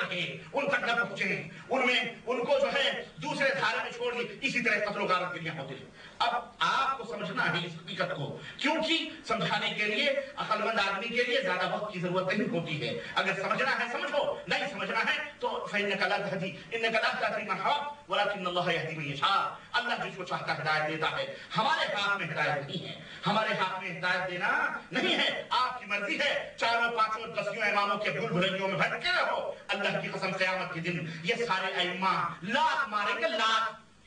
रहे, उन तक न पहुंचे, उनमें उनको जो है दूसरे धारे में छोड़ दिए। इसी तरह कत्ल गारत के लिए होते हैं। अब आपको समझना है इस हकीकत को, क्योंकि समझाने के लिए अक्लमंद आदमी के लिए ज्यादा वक्त की जरूरत नहीं होती है। अगर समझना है समझो, नहीं समझना है तो फइन्नका ला तहदी इन्नका ला तहदी मन अहबब्त वलाकिन अल्लाह यहदी मन यशा। अल्लाह जिसको चाहता है हिदायत देता है। हमारे हाथ में हिदायत नहीं है, हमारे हाथ में हिदायत देना नहीं है, आपकी मर्जी है। चारों पांचों दसियों इमामों के भूल भुलैयों में भटके रहो। अल्लाह की कसम क़यामत के दिन ये सारे इमाम लात मारेंगे,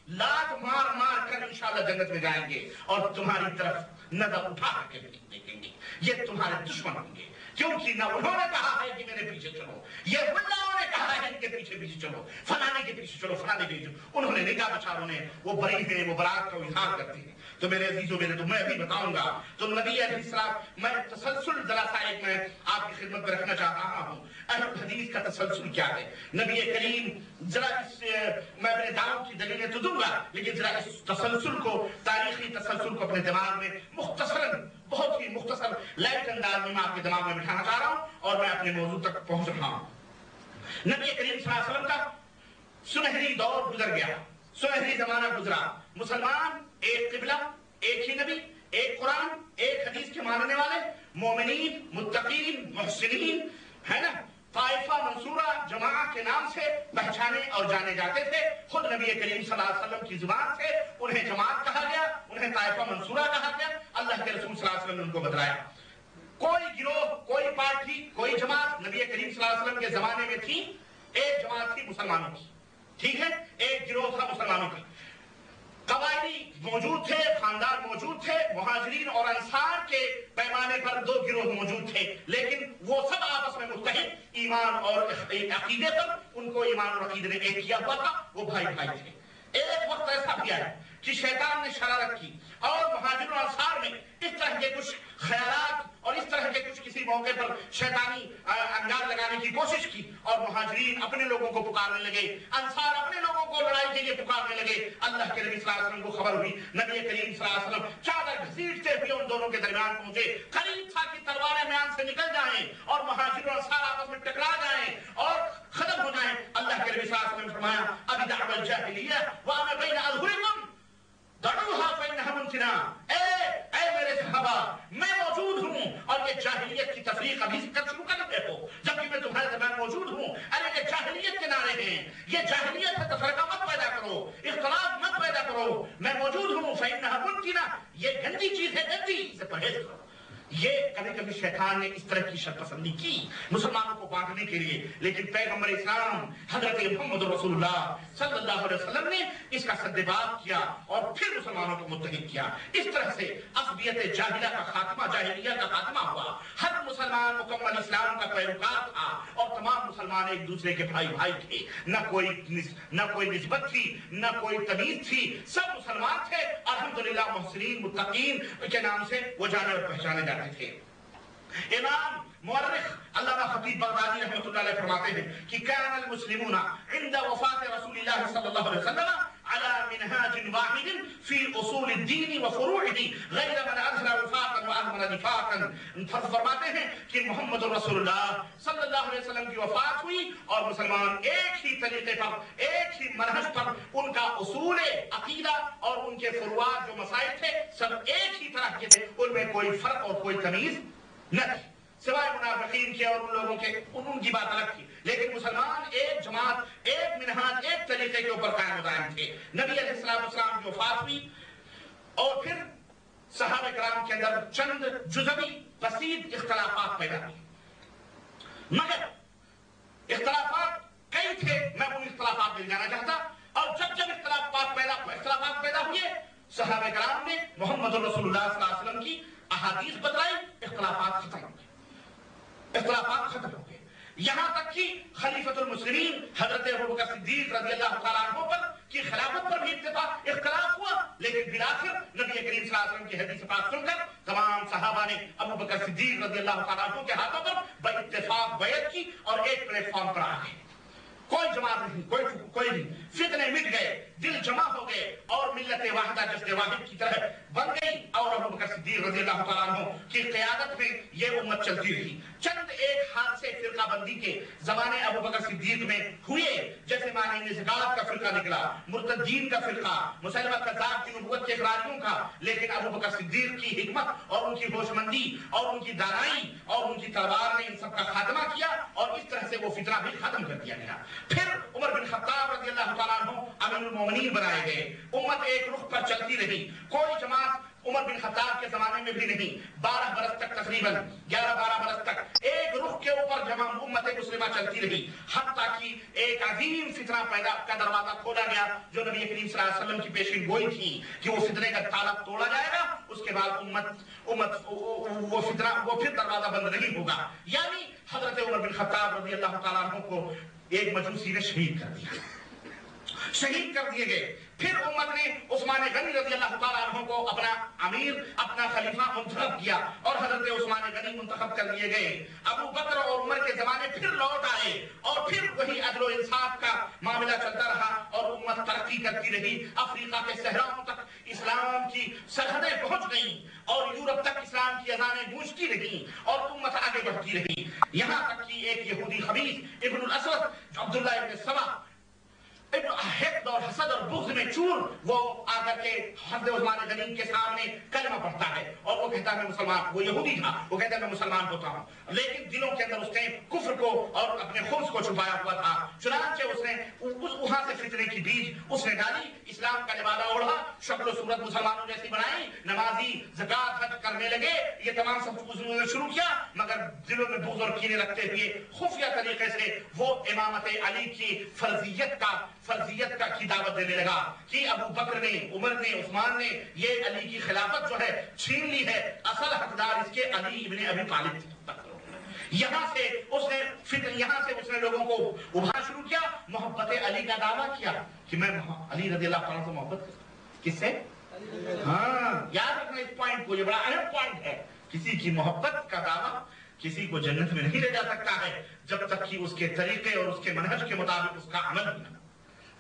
लात मार मार कर इंशाअल्लाह जन्नत में जाएंगे और तुम्हारी तरफ नजर उठा के देखेंगे। ये तुम्हारे दुश्मन होंगे, क्योंकि ना उन्होंने कहा है कि मेरे पीछे चलो, ये मुल्लाओं ने कहा है इनके पीछे चलो, फलाने के पीछे चलो, फलाने के पीछे। उन्होंने नहीं कहा बेचारों ने, वो बरी है, वो बरात का इजहार करते हैं। तो मेरे अजीजों मेरे तो मैं भी बताऊंगा तो नबी अलैहिस्सलाम, मैं तसलसल जरा सा एक मैं आपकी खिदमत में रखना चाह रहा हूँ। अहले हदीस का तसलसल क्या है? नबी करीम जरा इस मैं अपने दावों की दलीलें तो दूंगा, लेकिन जरा इस तसलसल को, तारीखी तसलसल को अपने दिमाग में मुख्तसरन, बहुत ही मुख्तसर लाइट अंदाज में मैं आपके दिमाग में बिठाना चाह रहा हूँ और मैं अपने मौजू तक पहुंच रहा हूँ। नबी करीम सल्लल्लाहु अलैहि वसल्लम का सुनहरी दौर गुजर गया, सुनहरी जमाना गुजरा। मुसलमान एक किबला, एक ही नबी, एक कुरान, एक हदीस के मानने वाले, मोमिनीन, मुत्तकीन, मुहसिनीन, है ना, ताइफा मंसूरा जमाआ के नाम से पहचाने और जाने जाते थे। खुद नबी करीम सल्लल्लाहु अलैहि वसल्लम की जुबान से उन्हें जमात कहा गया, उन्हें ताइफा मंसूरा कहा गया। अल्लाह के रसूल सल्लल्लाहु अलैहि वसल्लम ने उनको बतलाया। कोई गिरोह, कोई पार्टी, कोई जमात नबी करीम सल्लल्लाहु अलैहि वसल्लम के जमाने में थी। एक जमात थी मुसलमानों की, ठीक है, एक गिरोह था मुसलमानों का। कबायली मौजूद थे, खानदान मौजूद थे, मुहाजिरीन और अंसार के पैमाने पर दो गिरोह मौजूद थे, लेकिन वो सब आपस में मुत्तहिद ईमान और अकीदे पर, उनको ईमान और अकीदे ने एक किया हुआ था, वो भाई भाई थे। एक वक्त ऐसा भी आया कि शैतान ने शरारत की और मुहाजिर और अंसार में इस तरह के कुछ ख्यालात और इस तरह के कुछ किसी मौके पर शैतानी अंदाज लगाने की कोशिश की और मुहाजिरीन अपने लोगों को पुकारने लगे, अंसार अपने लोगों को लड़ाई के लिए पुकारने लगे। अल्लाह के नबी सल्लल्लाहु अलैहि वसल्लम को खबर हुई, नबी करीम सल्लल्लाहु अलैहि वसल्लम चादर घसीटते हुए उन दोनों के दरमियान पहुंचे। करीब था कि तलवारें म्यान से निकल जाएं और मुहाजिर और अंसार आपस में टकरा जाएं और खत्म हो जाएं। अल्लाह के नबी सल्लल्लाहु अलैहि वसल्लम ने फरमाया, अबी दअवल जाहिलिया व अना बैन अज़हुरिकुम दऊहा फइन्नहा मुमकिना। ए मेरे सहाबा, मैं मौजूद हूँ और ये जाहिलियत की तफरीक अभी से शुरू कर रहे हो, जबकि मैं तुम्हारे दरमियान मौजूद हूँ। अरे ये जाहिलियत के नारे हैं, ये जाहिलियत है, तफरका मत पैदा करो, इख्तलाफ मत पैदा करो। मैं मौजूद हूँ, फइन्नहा मुमकिना, ये गंदी चीज है, गंदी से परहेज करो। ये कभी कभी शैतान ने इस तरह की शर्तपसंदी की मुसलमानों को बांटने के लिए, लेकिन पैगंबर इस्लाम हजरत मोहम्मद रसूलुल्लाह सल्लल्लाहु अलैहि वसल्लम ने इसका सद्देबात किया और फिर मुसलमानों को मुत्तहिद किया। इस तरह से असबियत जाहिला का खात्मा, जाहिलिया का खात्मा हुआ। हर मुसलमान मुकम्मल इस्लाम का पैरोकार था और तमाम मुसलमान एक दूसरे के भाई भाई थे। न कोई निस्बत थी, न कोई तमीज थी, सब मुसलमान थे। अल्हम्दुलिल्लाह मुहसिनीन, मुत्तकीन के नाम से वो जाने और पहचाने जाते थे। इमाम मुअर्रिख अल्लामा खतीब बगदादी रहमतुल्लाह अलैह फरमाते हैं कि कानल मुस्लिमूना इंदा वफात रसूलिल्लाह सल्लल्लाहु अलैहि वसल्लम अला मिनहाजिन वाहिदिन फी उसूल द्दीन व फुरूइही गैर मन अज़हरा वफाकन व अज़मरा निफाकन। फरमाते हैं कि मोहम्मद रसूलुल्लाह सल्लल्लाहु अलैहि वसल्लम की वफात हुई और मुसलमान एक ही तरीके पर, एक ही मनहज पर, उनका उसूल अकीदा और उनके फुरुआत जो मसाइल थे सब एक ही तरह के थे, उनमें कोई फर्क और कोई तमीज न थी, सिवाय मुनाफिकीन के और उन लोगों के, उनकी बात अलग थी। लेकिन मुसलमान एक जमात, एक मिनहाज, एक तरीके के ऊपर कायम दायम थे। नबी अलैहिस्सलाम की वफात हुई और फिर सहाबा किराम के अंदर चंद जुज़वी बसीत इख्तलाफात पैदा हुए, मगर इख्तलाफात कई थे, मैं उन इख्तलाफात में जाना चाहता। और जब जब इख्तलाफात पैदा हुए, सहाबा किराम ने मोहम्मद रसूलुल्लाह सल्लल्लाहु अलैहि वसल्लम की अहादीस बतलाई, इख्तलाफात खत्म हो गए, इख्तलाफात खत्म हो गए। यहां तक कि खलीफतुल मुस्लिमीन हजरत अबू बकर सिद्दीक रज़ियल्लाहु तआला अन्हु पर की खिलाफत पर भी इख्तलाफ हुआ, लेकिन बिलाखिर नबी करीम सल्लल्लाहु अलैहि वसल्लम की हदीस पाक सुनकर तमाम सहाबा ने अबू बकर सिद्दीक रज़ियल्लाहु तआला अन्हु के हाथों पर बइत्तेफाक बैत की और एक प्लेटफॉर्म पर आ गए। कोई जमात नहीं, कोई नहीं, फितने मिट गए, दिल जमा हो गए और मिल्लत वाहिदा जस्द वाहिद की तरह बन गई और अबू बकर सिद्दीक रज़ियल्लाहु तआला अन्हु की क़यादत में ये उम्मत चलती रही। چند ایک حادثے فرقہ بندی کے زمانے ابو بکر صدیق میں ہوئے، جیسے مانعین زکات کا فرقہ نکلا، مرتدین کا فرقہ، مسلمہ کذاب کی نبوت کے اقراریوں کا، لیکن ابو بکر صدیق کی حکمت اور ان کی ہوشمندی اور ان کی دانائی اور ان کی تلوار نے ان سب کا خاتمہ کیا، اور اس طرح سے وہ فتنہ بھی ختم کر دیا گیا۔ پھر عمر بن خطاب رضی اللہ تعالیٰ عنہ امیر المومنین بنائے گئے، امت ایک رخ پر چلتی رہی، کوئی جماعت عمر بن خطاب کے زمانے میں بھی نہیں، 12 برس تک تقریباً 11-12 برس تک ایک رخ کے اوپر جمع امت مسلمہ چلتی رہی، حتیٰ کہ ایک عظیم فتنہ پیدا کا دروازہ کھولا گیا جو نبی کریم صلی اللہ علیہ وسلم کی پیشین گوئی تھی کہ وہ فتنے کا تالا توڑا جائے گا، اس کے بعد وہ فتنہ وہ پھر دروازہ بند نہیں ہوگا۔ یعنی حضرت عمر بن خطاب رضی اللہ تعالیٰ عنہ کو ایک مجوسی نے شہید کر دیا، شہید کر دیے گئے۔ پھر امت نے عثمان غنی رضی اللہ تعالیٰ عنہ کو اپنا امیر، اپنا خلیفہ منتخب کیا، اور حضرت عثمان غنی منتخب کر لیے گئے۔ ابو بکر اور عمر کے زمانے پھر لوٹ آئے، اور پھر وہی عدل و انصاف کا معاملہ چلتا رہا، اور امت ترقی کرتی رہی۔ افریقہ کے صحراؤں تک اسلام کی سرحدیں پہنچ گئیں، اور یورپ تک اسلام کی اذانیں گونجتی رہیں، اور امت آگے بڑھتی رہی، یہاں تک کہ ایک یہودی خبیث ابن الاسود عبداللہ ابن سبا حقد اور حسد اور بغض میں چور، وہ آ کر کے حضرت عثمان غنی کے سامنے کلمہ پڑھتا ہے، اور وہ کہتا ہے میں مسلمان، وہ یہودی تھا، وہ کہتا ہے میں مسلمان ہوتا ہوں، لیکن دلوں کے اندر اس نے کفر کو اور اپنے خبث کو چھپایا ہوا تھا۔ چنانچہ اس نے وہاں سے فتنے کی بیج اس نے ڈالی، اسلام کا لبادہ اوڑھا، شکل و صورت مسلمانوں جیسی بنائی، نمازی، زکات حج کرنے لگے، یہ تمام سب کچھ شروع کیا، مگر دلوں میں بغض اور کینے رکھتے ہوئے خفیہ طریقے سے وہ امامت علی کی فرضیت کی دعوت دینے لگا کہ ابو بکر نے، عمر نے، عثمان نے یہ علی کی خلافت جو ہے چھین لی ہے، اصل حقدار اس کے علی ابن ابی طالب تھے۔ یہاں سے اس نے لوگوں کو ابھارنا شروع کیا، محبت علی کا دعویٰ کیا کہ میں علی رضی اللہ تعالیٰ سے محبت کرتا ہوں۔ کس سے؟ ہاں، یاد رکھنا اس پوائنٹ کو، یہ بڑا اہم پوائنٹ ہے۔ کسی کی محبت کا دعویٰ کسی کو جنت میں نہیں لے جا سکتا ہے جب تک کہ اس کے طریقے اور اس کے منہج کے مطابق اس کا عمل نہ۔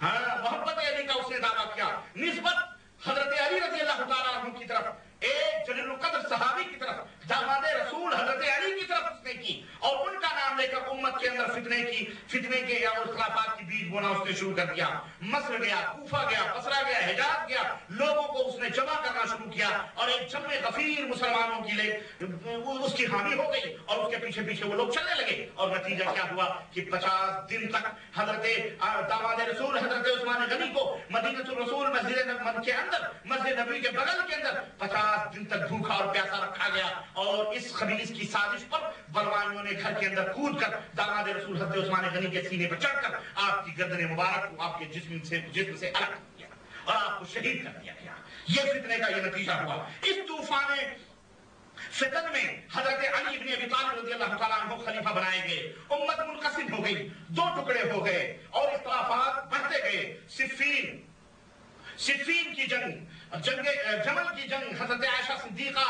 ہاں، محبت علی کا اس نے دعویٰ کیا، نسبت حضرت علی رضی اللہ تعالیٰ عنہ کی طرف، ایک جلیل القدر صحابی کی طرف، داماد رسول حضرت علی کی طرف اس نے کی، اور ان کا نام لے کر امت کے اندر فتنے کے اور اختلافات کی بیج بونا اس نے شروع کر دیا۔ مصر گیا، کوفہ گیا، بصرہ گیا، حجاز گیا، لوگوں کو اس نے جمع کرنا شروع کیا، اور ایک جمع غفیر مسلمانوں کی اس کی حامی ہو گئی، اور اس کے پیچھے پیچھے وہ لوگ چلنے لگے، اور نتیجہ کیا ہوا کہ 50 دن تک حضرت داماد رسول حضرت عثمان غنی کو مدینہ الرسول مسجد نبوی کے بغل کے اندر 50 دن تک بھوکا اور پیاسا رکھا گیا، اور اس خبیث کی سازش پر بلوانیوں نے گھر کے اندر کود کر داماد رسول حضرت عثمان غنی کے سینے پر چڑھ کر آپ کی گردن مبارک کو آپ کے جسم سے الگ کر دیا، اور آپ کو شہید کر دیا گیا۔ یہ فتنے کا یہ نتیجہ ہوا۔ اس طوفان فتن میں حضرت علی بن ابی طالب رضی اللہ تعالیٰ عنہ خلیفہ بنائے گئے، امت منقسم ہو گئی، 2 ٹکڑے ہو گئے، اور اختلافات بڑھتے گئے۔ صفین کی جنگ جمل کی جنگ، حضرت عائشہ صدیقہ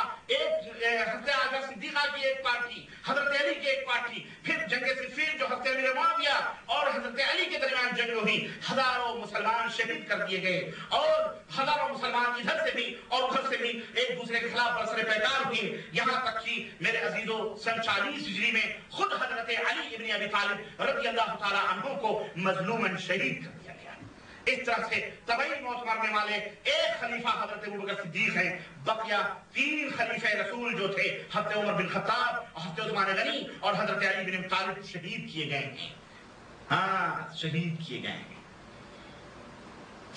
کی ایک پارٹی، حضرت علی کی ایک پارٹی، پھر جنگ صفین جو حضرت امیر معاویہ اور حضرت علی کے درمیان جنگ ہوئی، ہزاروں مسلمان شہید کر دیے گئے، اور ہزاروں مسلمان ادھر سے بھی اور ادھر سے بھی ایک دوسرے کے خلاف برسر پیکار ہوئے، یہاں تک کہ میرے عزیزو سن 40 ہجری میں خود حضرت علی ابن ابی طالب رضی اللہ تعالی عنہ کو مظلوماً شہید کر دیا گیا۔ اس طرح سے طبعی موت مرنے والے ایک خلیفہ حضرت ابوبکر صدیق ہیں، بقیہ 3 خلیفہ رسول جو تھے، حضرت عمر بن خطاب، حضرت عثمان غنی اور حضرت علی بن ابی طالب شہید کیے گئے ہیں۔ ہاں، شہید کیے گئے ہیں،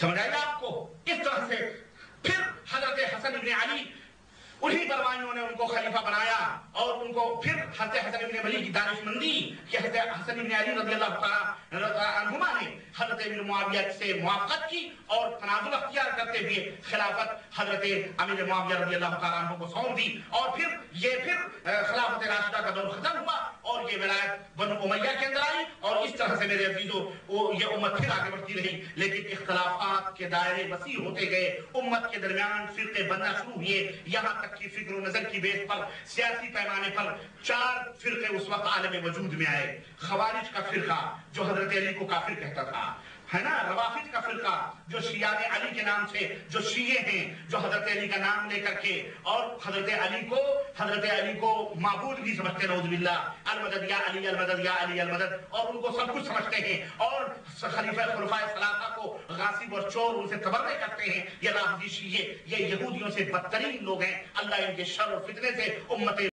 سمجھ آئے گا آپ کو؟ اس طرح سے پھر حضرت حسن بن علی، انہی بلوانیوں نے ان کو خلیفہ بنایا، اور ان کو پھر حضرت حسن بن علی کی دانشمندی کہ حضرت حسن بن علی رضی اللہ تعالیٰ عنہما نے حضرت امیر معاویہ سے موافقت کی، اور تنازل اختیار کرتے ہوئے خلافت حضرت امیر معاویہ رضی اللہ تعالیٰ عنہ کو سونپ دی، اور پھر خلافت راشدہ کا دور ختم ہوا، اور یہ ولایت بنو امیہ کے اندر آئی، اور اس طرح سے میرے عزیزو یہ امت پھر آگے بڑھتی رہی، لیکن اختلافات کے دائرے وسیع ہوتے گئے، امت کے درمیان فرقے بننا شروع ہوئے، یہاں تک کی فکر و نظر کی بیس پر، سیاسی پیمانے پر 4 فرقے اس وقت عالم وجود میں آئے۔ خوارج کا فرقہ جو حضرت علی کو کافر کہتا تھا، ہے نا روافض کا فرقہ جو شیعہ علی کے نام سے جو شیعے ہیں، جو حضرت علی کا نام لے کر کے اور حضرت علی کو معبود بھی سمجھتے، نعوذ باللہ، المدد یا علی المدد یا علی المدد، اور ان کو سب کچھ سمجھتے ہیں، اور خلفائے ثلاثہ کو غاصب اور چور ان سے تبرئے کرتے ہیں، یہ رافضی شیعے، یہ یہودیوں سے بدترین لوگ ہیں، اللہ ان کے شر اور فتنے سے امت